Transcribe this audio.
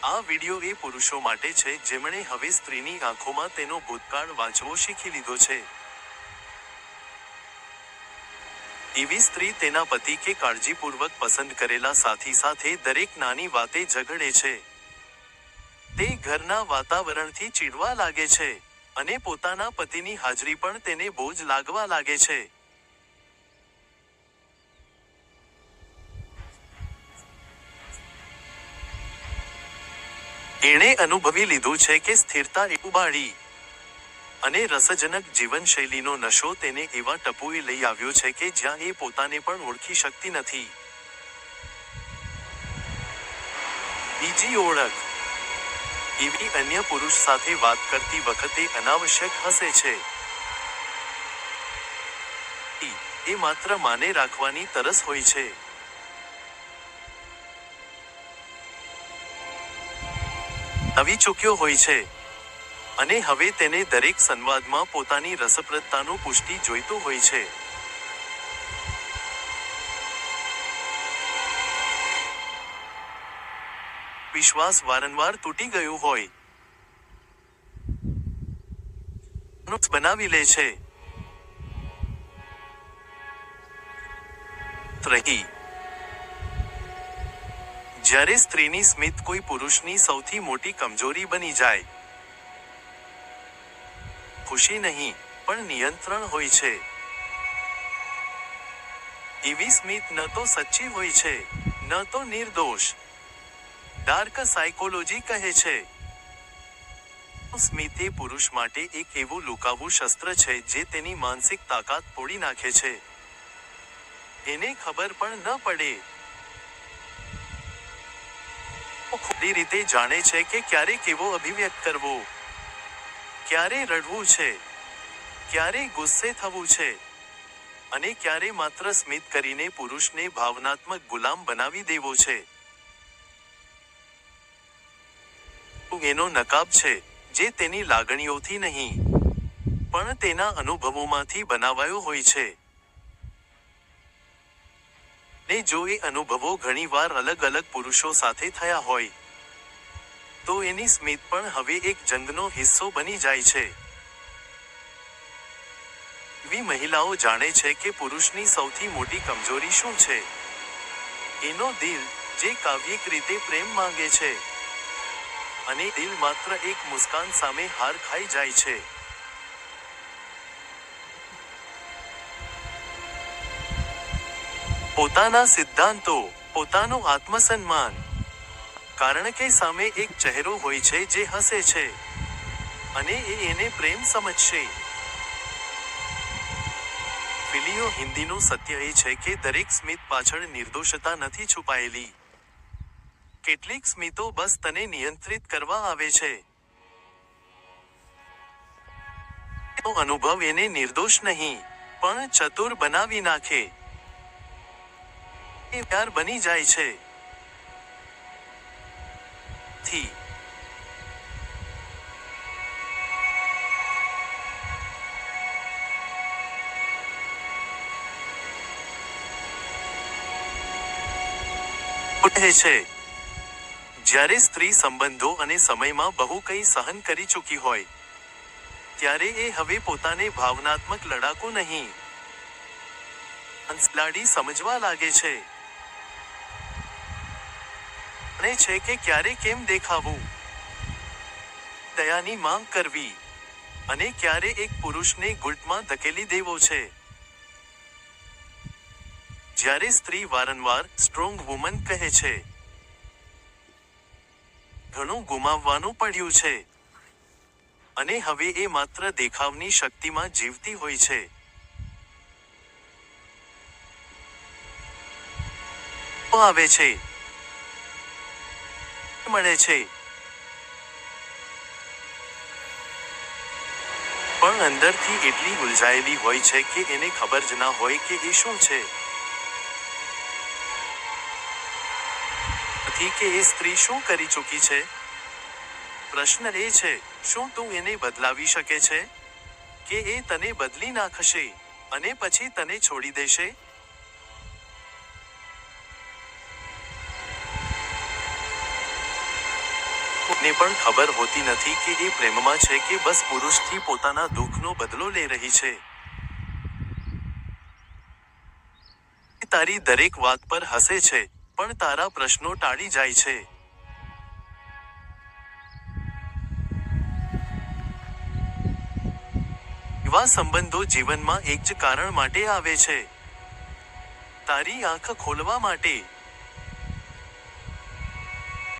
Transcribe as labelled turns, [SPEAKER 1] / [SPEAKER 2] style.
[SPEAKER 1] આ વિડિયો એ પુરુષો માટે છે જેમણે હવે સ્ત્રીની આંખોમાં તેનો ભૂતકાળ વાંચવો શીખી લીધો છે. એવી સ્ત્રી તેના પતિ કે કાળજીપૂર્વક પસંદ કરેલા સાથી સાથે દરેક નાની વાતે ઝઘડે છે. તે ઘરના વાતાવરણથી ચીડવા લાગે છે અને પોતાના પતિની હાજરી પણ તેને બોજ લાગવા લાગે છે. એણે અનુભવી લીધું છે કે સ્થિરતા એ ઉબાડી અને રસજનક જીવનશૈલીનો નશો તેને એવા ટપુએ લઈ આવ્યો છે કે જ્યાં એ પોતાને પણ ઓળખી શકતી નથી. બીજી ઓળખ. એવી અન્ય પુરુષ સાથે વાત કરતી વખતે અનાવશ્યક હસે છે. એ માત્ર માને રાખવાની તરસ હોય છે. આવી ચૂક્યો હોય છે અને હવે તેને દરેક સંવાદમાં પોતાની રસપ્રદતાનું પુષ્ટિ જોઈતું હોય છે. વિશ્વાસ વારંવાર તૂટી ગયો હોય બનાવી લે છે. જ્યારે સ્ત્રીની સ્મિત કોઈ પુરુષની સૌથી મોટી કમજોરી બની જાય. ખુશી નહીં, પણ નિયંત્રણ હોય છે. એવી સ્મિત ન તો સચ્ચી હોય છે, ન તો નિર્દોષ. ડાર્ક સાયકોલોજી કહે છે સ્મિત એ પુરુષ માટે એક એવું લુકાવું શસ્ત્ર છે જે તેની માનસિક તાકાત તોડી નાખે છે. એને ખબર પણ ન પડે. ખોટી રીતે જાણે છે કે ક્યારે કેવો અભિવ્યક્ત કરવો, ક્યારે રડવું છે, ક્યારે ગુસ્સે થવું છે અને ક્યારે માત્ર સ્મિત કરીને પુરુષને ભાવનાત્મક ગુલામ બનાવી દેવો છે. એનો નકાબ છે જે તેની લાગણીઓથી નહીં, પણ તેના અનુભવોમાંથી બનાવાયો હોય છે. ને જો એ અનુભવો ઘણીવાર અલગ અલગ પુરુષો સાથે થયા હોય, તો એની સ્મિત પણ હવે એક જંગનો હિસ્સો બની જાય છે. એવી મહિલાઓ જાણે છે કે પુરુષની સૌથી મોટી કમજોરી શું છે. એનો દિલ, જે કાવ્યિક રીતે પ્રેમ માંગે છે. અને દિલ માત્ર એક મુસ્કાન સામે હાર ખાઈ જાય છે. પોતાના સિદ્ધાંતો, પોતાનું આત્મસન્માન. કારણ કે સામે એક ચહેરો હોય છે જે હસે છે અને એને પ્રેમ સમજશે. ફિલિયો હિન્દીનું સત્ય એ છે કે દરેક સ્મિત પાછળ નિર્દોષતા નથી છુપાયેલી. કેટલીક સ્મિતો બસ તને નિયંત્રિત કરવા આવે છે. અનુભવ એને નિર્દોષ નહીં, પણ ચતુર બનાવી નાખે. એ પ્યાર બની જાય છે. જ્યારે સ્ત્રી સંબંધો અને સમયમાં બહુ કંઈ સહન કરી ચૂકી હોય, ત્યારે એ હવે પોતાને ભાવનાત્મક લડાકુ નહીં, હંસલાડી સમજવા લાગે છે. છે કે ક્યારે કેમ દેખાવું, દયાની માંગ કરવી અને ક્યારે એક પુરુષને ગુટમાં ધકેલી દેવો છે. જ્યારે સ્ત્રી વારંવાર સ્ટ્રોંગ વુમન કહે છે, ઘણું ગુમાવવાનું પડ્યું છે અને હવે એ માત્ર દેખાવની શક્તિમાં જીવતી હોય છે. આવે છે, મળે છે, પણ અંદરથી એટલી ઉલઝાયેલી હોય છે કે એને ખબર જ ના હોય કે એ શું છે. કે એ સ્ત્રી શું કરી ચૂકી છે. પ્રશ્ન એ છે, શું તું એને બદલાવી શકે છે કે એ તને બદલી નાખશે અને પછી તને છોડી દેશે. ને પણ ખબર હોતી નથી કે એ પ્રેમમાં છે કે બસ પુરુષથી પોતાના દુઃખનો બદલો લઈ રહી છે. તારી દરેક વાત પર હસે છે, પણ તારા પ્રશ્નો ટાળી જાય છે. એવા સંબંધો જીવનમાં એક જ કારણ માટે આવે છે. તારી આંખ ખોલવા માટે.